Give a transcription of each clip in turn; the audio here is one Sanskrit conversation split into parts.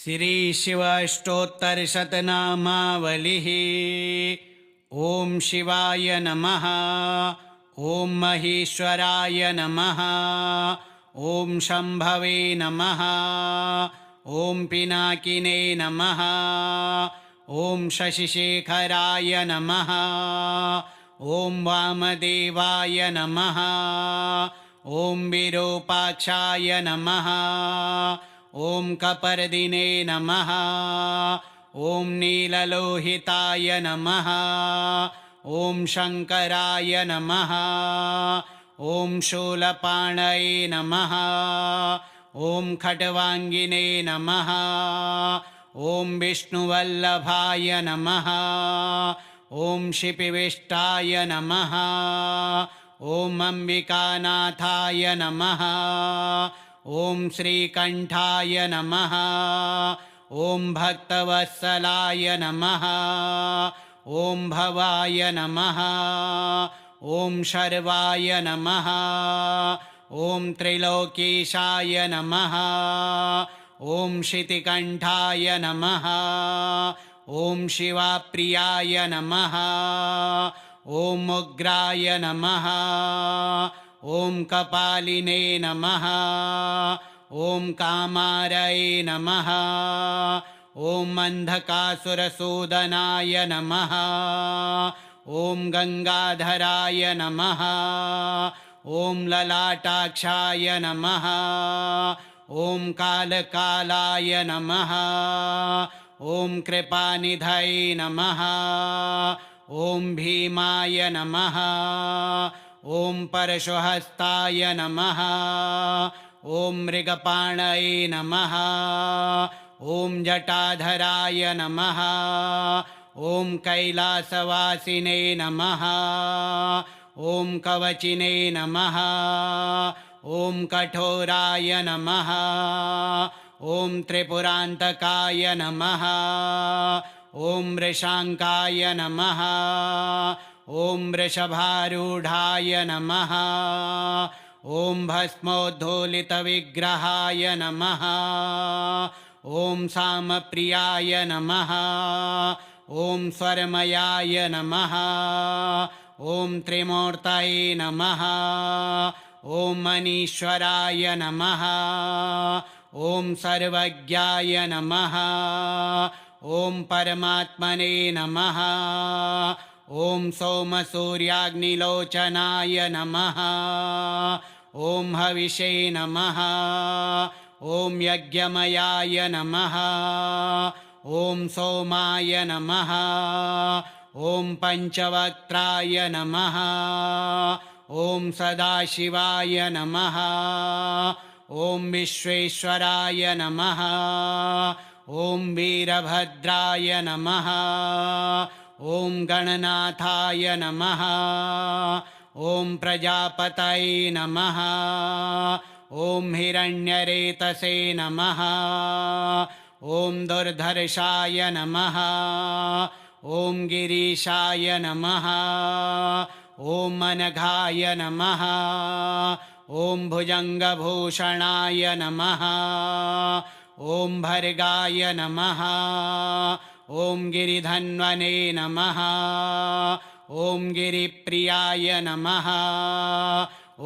श्री शिव अष्टोत्तरशतनामावलिः। ॐ शिवाय नमः। ॐ महेश्वराय नमः। ॐ शम्भवे नमः। ॐ पिनाकिने नमः। ॐ शशिशेखराय नमः। ॐ वामदेवाय नमः। ॐ विरूपाक्षाय नमः। ॐ कपर्दिने नमः। ॐ नीललोहिताय नमः। ॐ शङ्कराय नमः। ॐ शूलपाणये नमः। ॐ खट्वाङ्गिने नमः। ॐ विष्णुवल्लभाय नमः। ॐ शिपिविष्टाय नमः। ॐ अम्बिकानाथाय नमः। ॐ श्रीकण्ठाय नमः। ॐ भक्तवत्सलाय नमः। ॐ भवाय नमः। ॐ शर्वाय नमः। ॐ त्रिलोकीशाय नमः। ॐ शितिकण्ठाय नमः। ॐ शिवाप्रियाय नमः। ॐ उग्राय नमः। ॐ कपालिने नमः। ॐ कामारये नमः। ॐ अन्धकासुरसूदनाय नमः। ॐ गङ्गाधराय नमः। ॐ ललाटाक्षाय नमः। ॐ कालकालाय नमः। ॐ कृपानिधये नमः। ॐ भीमाय नमः। ॐ परशुहस्ताय नमः। ॐ मृगपाणये नमः। ॐ जटाधराय नमः। ॐ कैलासवासिने नमः। ॐ कवचिने नमः। ॐ कठोराय नमः। ॐ त्रिपुरान्तकाय नमः। ॐ वृषाङ्काय नमः। ॐ वृषभारूढाय नमः। ॐ भस्मोद्धूलितविग्रहाय नमः। ॐ सामप्रियाय नमः। ॐ स्वरमयाय नमः। ॐ त्रिमूर्तये नमः। ॐ मनीश्वराय नमः। ॐ सर्वज्ञाय नमः। ॐ परमात्मने नमः। ॐ सोमसूर्याग्निलोचनाय नमः। ॐ हविषे नमः। ॐ यज्ञमयाय नमः। ॐ सोमाय नमः। ॐ पञ्चवक्त्राय नमः। ॐ सदाशिवाय नमः। ॐ विश्वेश्वराय नमः। ॐ वीरभद्राय नमः। ॐ गणनाथाय नमः। ॐ प्रजापतये नमः। ॐ हिरण्यरेतसे नमः। ॐ दुर्धर्षाय नमः। ॐ गिरीशाय नमः। ॐ अनघाय नमः। ॐ भुजङ्गभूषणाय नमः। ॐ भर्गाय नमः। ॐ गिरिधन्वने नमः। ॐ गिरिप्रियाय नमः।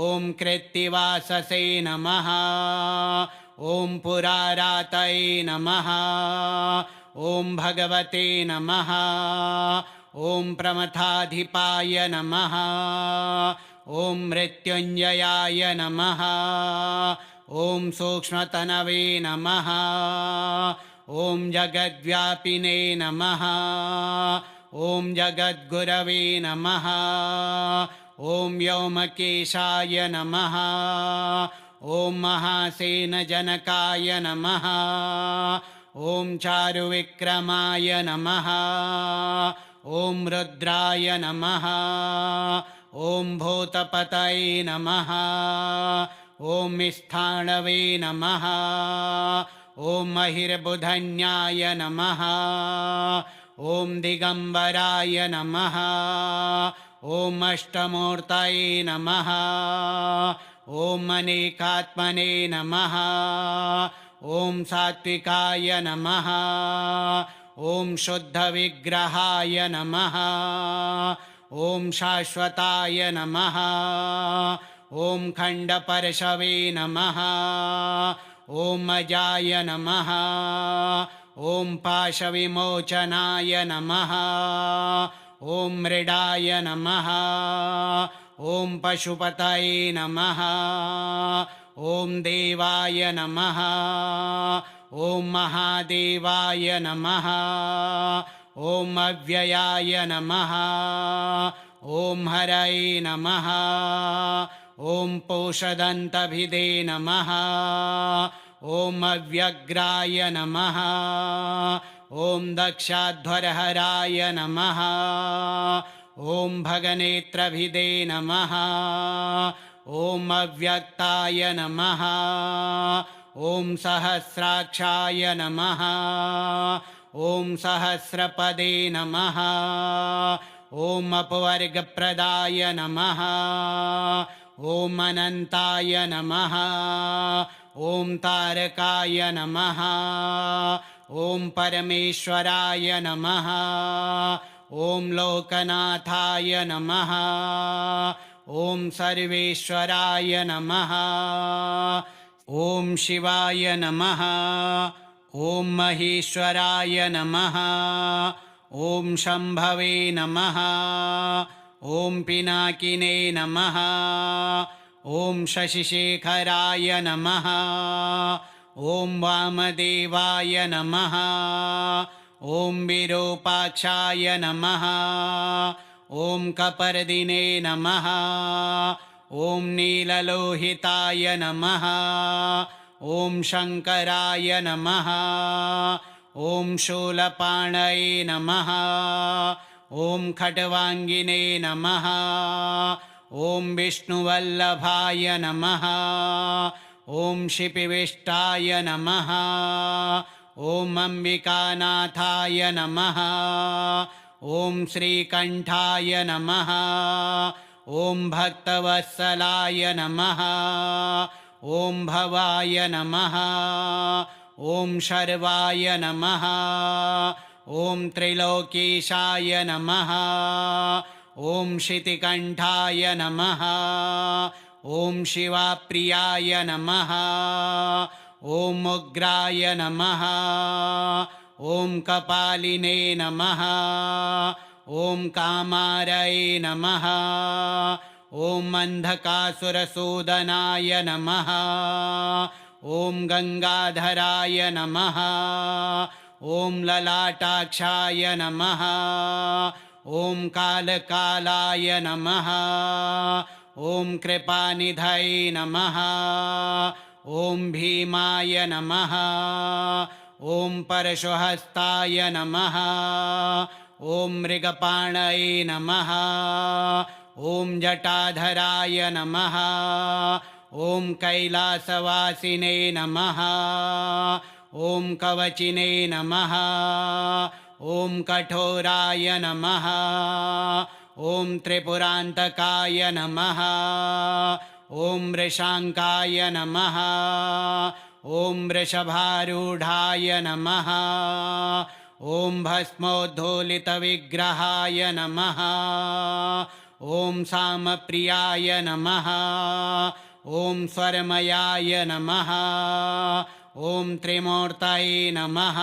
ॐ कृत्तिवाससे नमः। ॐ पुरारातये नमः। ॐ भगवते नमः। ॐ प्रमथाधिपाय नमः। ॐ मृत्युञ्जयाय नमः। ॐ सूक्ष्मतनवे नमः। ॐ जगद्व्यापिने नमः। ॐ जगद्गुरवे नमः। ॐ व्योमकेशाय नमः। ॐ महासेनजनकाय नमः। ॐ चारुविक्रमाय नमः। ॐ रुद्राय नमः। ॐ भूतपतये नमः। ॐ स्थाणवे नमः। ॐ महिर्बुधन्याय नमः। ॐ दिगम्बराय नमः। ॐ अष्टमूर्तये नमः। ॐ अनेकात्मने नमः। ॐ सात्विकाय नमः ॐ शुद्धविग्रहाय नमः ॐ शाश्वताय नमः ॐ खण्डपर्शवे नमः ॐ अजाय नमः ॐ पाशविमोचनाय नमः ॐ मृडाय नमः ॐ पशुपतये नमः ॐ देवाय नमः ॐ महादेवाय नमः ॐ अव्ययाय नमः ॐ हरये नमः ॐ पोषदन्तभिदे नमः ॐ अव्यग्राय नमः ॐ दक्षाध्वरहराय नमः ॐ भगनेत्रभिदे नमः ॐ अव्यक्ताय नमः ॐ सहस्राक्षाय नमः ॐ सहस्रपदे नमः ॐ अपवर्गप्रदाय नमः ॐ अनन्ताय नमः ॐ तारकाय नमः ॐ परमेश्वराय नमः ॐ लोकनाथाय नमः ॐ सर्वेश्वराय नमः ॐ शिवाय नमः ॐ महेश्वराय नमः ॐ शम्भवे नमः ॐ पिनाकिने नमः ॐ शशिशेखराय नमः ॐ वामदेवाय नमः ॐ विरूपाक्षाय नमः ॐ कपर्दिने नमः ॐ नीललोहिताय नमः ॐ शङ्कराय नमः ॐ शूलपाणये नमः ॐ खट्वाङ्गिने नमः ॐ विष्णुवल्लभाय नमः ॐ शिपिविष्टाय नमः ॐ अम्बिकानाथाय नमः ॐ श्रीकण्ठाय नमः ॐ भक्तवत्सलाय नमः ॐ भवाय नमः ॐ शर्वाय नमः ॐ त्रिलोकीशाय नमः ॐ शितिकण्ठाय नमः ॐ शिवाप्रियाय नमः ॐ उग्राय नमः ॐ कपालिने नमः ॐ कामारये नमः ॐ अन्धकासुरसूदनाय नमः ॐ गङ्गाधराय नमः ॐ ललाटाक्षाय नमः ॐ कालकालाय नमः ॐ कृपानिधये नमः ॐ भीमाय नमः ॐ परशुहस्ताय नमः ॐ मृगपाणये नमः ॐ जटाधराय नमः ॐ कैलासवासिने नमः ॐ कवचिने नमः ॐ कठोराय नमः ॐ त्रिपुरान्तकाय नमः ॐ वृषाङ्काय नमः ॐ वृषभारूढाय नमः ॐ भस्मोद्धूलितविग्रहाय नमः ॐ सामप्रियाय नमः ॐ स्वरमयाय नमः ॐ त्रिमूर्तये नमः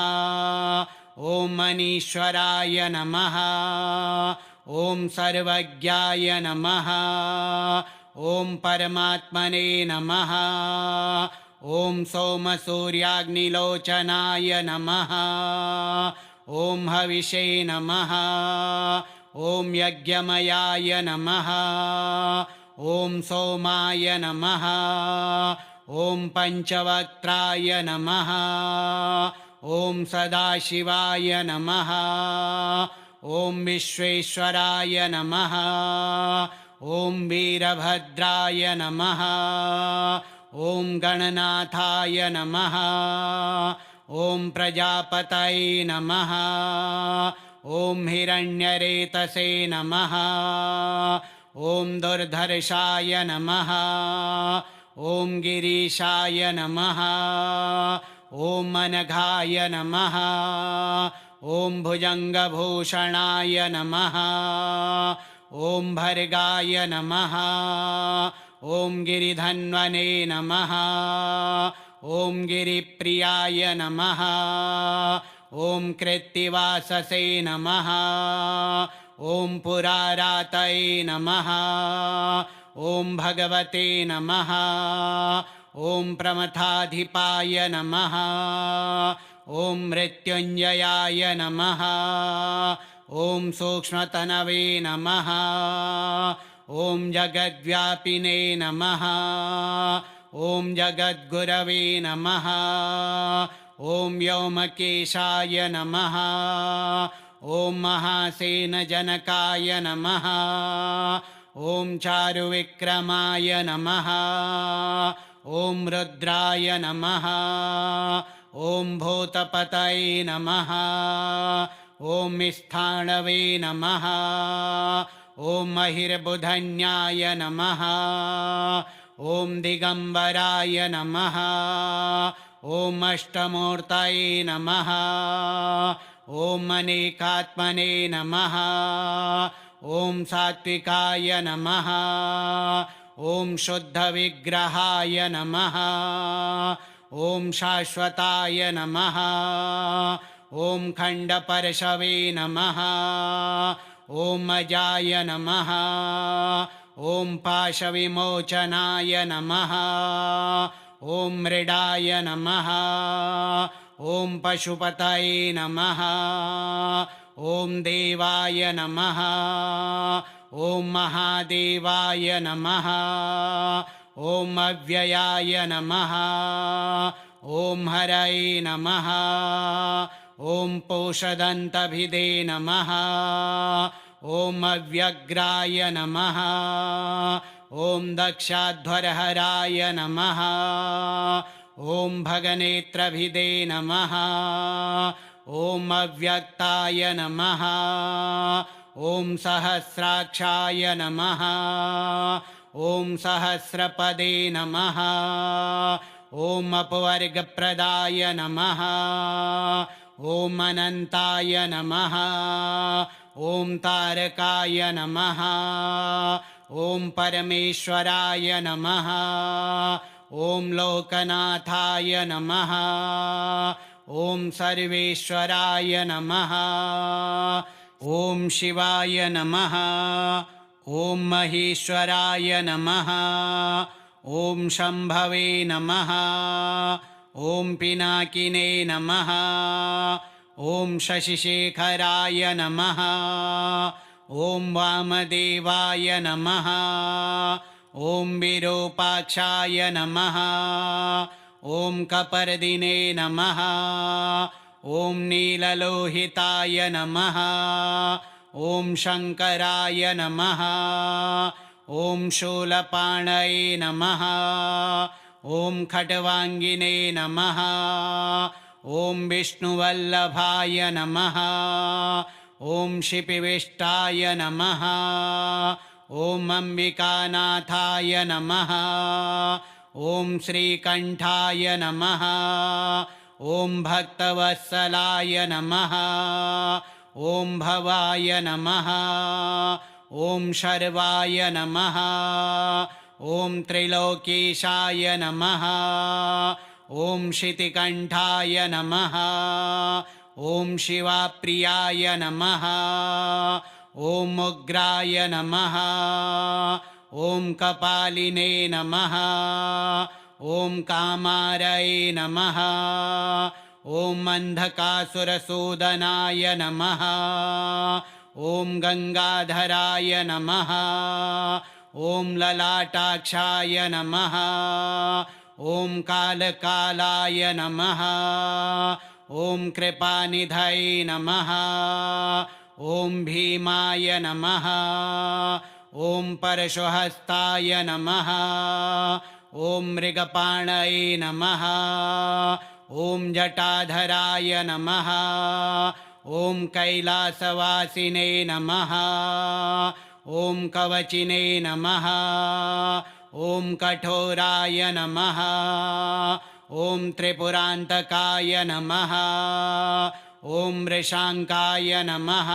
ॐ मनीश्वराय नमः ॐ सर्वज्ञाय नमः ॐ परमात्मने नमः ॐ सोमसूर्याग्निलोचनाय नमः ॐ हविषे नमः ॐ यज्ञमयाय नमः ॐ सोमाय नमः ॐ पञ्चवक्त्राय नमः ॐ सदाशिवाय नमः ॐ विश्वेश्वराय नमः ॐ वीरभद्राय नमः ॐ गणनाथाय नमः ॐ प्रजापतये नमः ॐ हिरण्यरेतसे नमः ॐ दुर्धर्षाय नमः ॐ गिरीशाय नमः ॐ अनघाय नमः ॐ भुजङ्गभूषणाय नमः ॐ भर्गाय नमः ॐ गिरिधन्वने नमः ॐ गिरिप्रियाय नमः ॐ कृत्तिवाससे नमः ॐ पुरारातये नमः ॐ भगवते नमः ॐ प्रमथाधिपाय नमः ॐ मृत्युञ्जयाय नमः ॐ सूक्ष्मतनवे नमः ॐ जगद्व्यापिने नमः ॐ जगद्गुरवे नमः ॐ व्योमकेशाय नमः ॐ महासेनजनकाय नमः ॐ चारुविक्रमाय नमः ॐ रुद्राय नमः ॐ भूतपतये नमः ॐ स्थाणवे नमः ॐ महिर्बुधन्याय नमः ॐ दिगम्बराय नमः ॐ अष्टमूर्तये नमः ॐ अनेकात्मने नमः ॐ सात्विकाय नमः ॐ शुद्धविग्रहाय नमः ॐ शाश्वताय नमः ॐ खण्डपर्शवे नमः ॐ अजाय नमः ॐ पाशविमोचनाय नमः ॐ मृडाय नमः ॐ पशुपतये नमः ॐ देवाय नमः ॐ महादेवाय नमः ॐ अव्ययाय नमः ॐ हरये नमः ॐ पोषदन्तभिदे नमः ॐ अव्यग्राय नमः ॐ दक्षाध्वरहराय नमः ॐ भगनेत्रभिदे नमः ॐ अव्यक्ताय नमः ॐ सहस्राक्षाय नमः ॐ सहस्रपदे नमः ॐ अपवर्गप्रदाय नमः ॐ अनन्ताय नमः ॐ तारकाय नमः ॐ परमेश्वराय नमः ॐ लोकनाथाय नमः ॐ सर्वेश्वराय नमः ॐ शिवाय नमः ॐ महेश्वराय नमः ॐ शम्भवे नमः ॐ पिनाकिने नमः ॐ शशिशेखराय नमः ॐ वामदेवाय नमः ॐ विरूपाक्षाय नमः ॐ कपर्दिने नमः ॐ नीललोहिताय नमः ॐ शङ्कराय नमः ॐ शूलपाणये नमः ॐ खट्वाङ्गिने नमः ॐ विष्णुवल्लभाय नमः ॐ शिपिविष्टाय नमः ॐ अम्बिकानाथाय नमः ॐ श्रीकण्ठाय नमः ॐ भक्तवत्सलाय नमः ॐ भवाय नमः ॐ शर्वाय नमः ॐ त्रिलोकेशाय नमः ॐ शितिकण्ठाय नमः ॐ शिवाप्रियाय नमः ॐ उग्राय नमः ॐ कपालिने नमः ॐ कामारये नमः ॐ अन्धकासुरसूदनाय नमः ॐ गङ्गाधराय नमः ॐ ललाटाक्षाय नमः ॐ कालकालाय नमः ॐ कृपानिधये नमः ॐ भीमाय नमः ॐ परशुहस्ताय नमः ॐ मृगपाणये नमः ॐ जटाधराय नमः ॐ कैलासवासिने नमः ॐ कवचिने नमः ॐ कठोराय नमः ॐ त्रिपुरान्तकाय नमः ॐ वृषाङ्काय नमः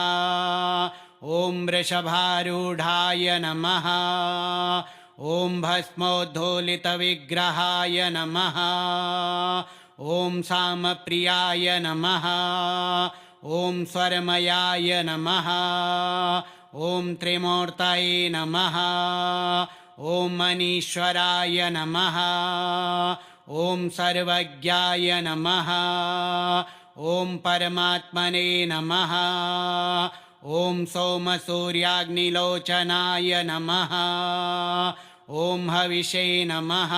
ॐ वृषभारूढाय नमः ॐ भस्मोद्धूलितविग्रहाय नमः ॐ सामप्रियाय नमः ॐ स्वरमयाय नमः ॐ त्रिमूर्तये नमः ॐ मनीश्वराय नमः ॐ सर्वज्ञाय नमः ॐ परमात्मने नमः ॐ सोमसूर्याग्निलोचनाय नमः ॐ हविषे नमः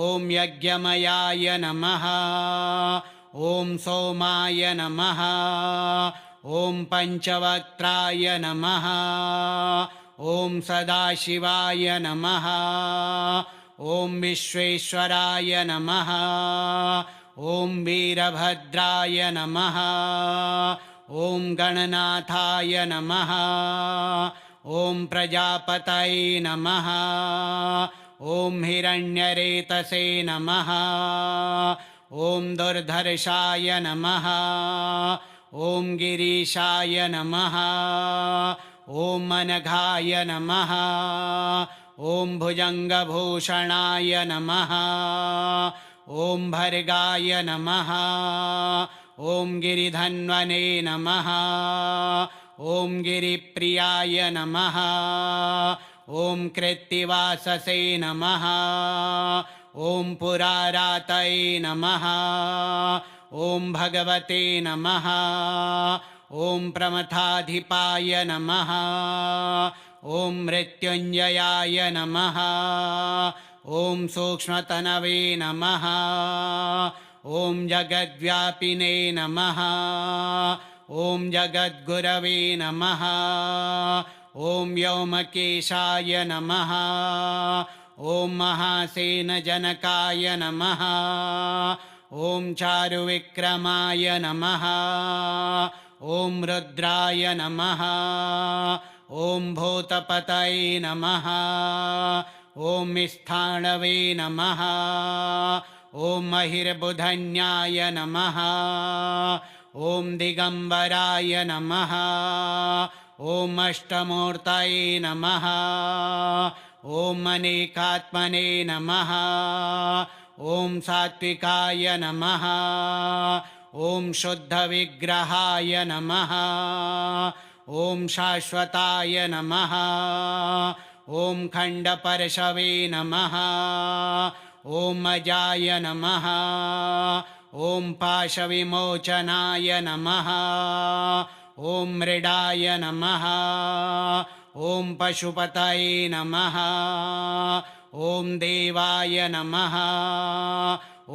ॐ यज्ञमयाय नमः ॐ सोमाय नमः ॐ पञ्चवक्त्राय नमः ॐ सदाशिवाय नमः ॐ विश्वेश्वराय नमः ॐ वीरभद्राय नमः ॐ गणनाथाय नमः ॐ प्रजापतये नमः ॐ हिरण्यरेतसे नमः ॐ दुर्धर्षाय नमः ॐ गिरीशाय नमः ॐ अनघाय नमः ॐ भुजङ्गभूषणाय नमः ॐ भर्गाय नमः ॐ गिरिधन्वने नमः ॐ गिरिप्रियाय नमः ॐ कृत्तिवाससे नमः ॐ पुरारातये नमः ॐ भगवते नमः ॐ प्रमथाधिपाय नमः ॐ मृत्युञ्जयाय नमः ॐ सूक्ष्मतनवे नमः ॐ जगद्व्यापिने नमः ॐ जगद्गुरवे नमः ॐ व्योमकेशाय नमः ॐ महासेनजनकाय नमः ॐ चारुविक्रमाय नमः ॐ रुद्राय नमः ॐ भूतपतये नमः ॐ स्थाणवे नमः ॐ महिर्बुधन्याय नमः ॐ दिगम्बराय नमः ॐ अष्टमूर्तये नमः ॐ अनेकात्मने नमः ॐ सात्विकाय नमः ॐ शुद्धविग्रहाय नमः ॐ शाश्वताय नमः ॐ खण्डपर्शवे नमः ॐ अजाय नमः ॐ पाशविमोचनाय नमः ॐ मृडाय नमः ॐ पशुपतये नमः ॐ देवाय नमः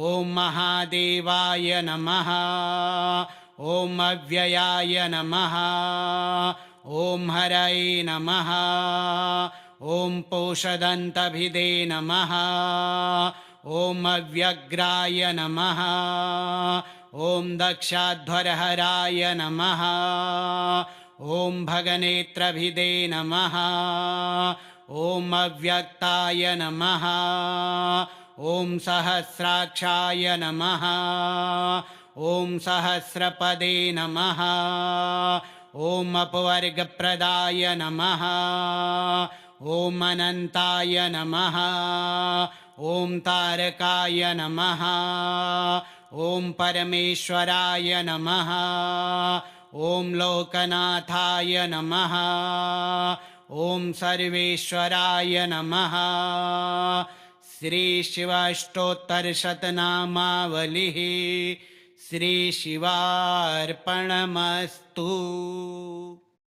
ॐ महादेवाय नमः ॐ अव्ययाय नमः ॐ हरये नमः ॐ पोषदन्तभिदे नमः ॐ अव्यग्राय नमः ॐ दक्षाध्वरहराय नमः ॐ भगनेत्रभिदे नमः ॐ अव्यक्ताय नमः ॐ सहस्राक्षाय नमः ॐ सहस्रपदे नमः ॐ अपवर्गप्रदाय नमः ॐ अनन्ताय नमः ॐ तारकाय नमः ॐ परमेश्वराय नमः ॐ लोकनाथाय नमः ॐ सर्वेश्वराय नमः। श्रीशिवाष्टोत्तरशतनामावलिः श्रीशिवार्पणमस्तु।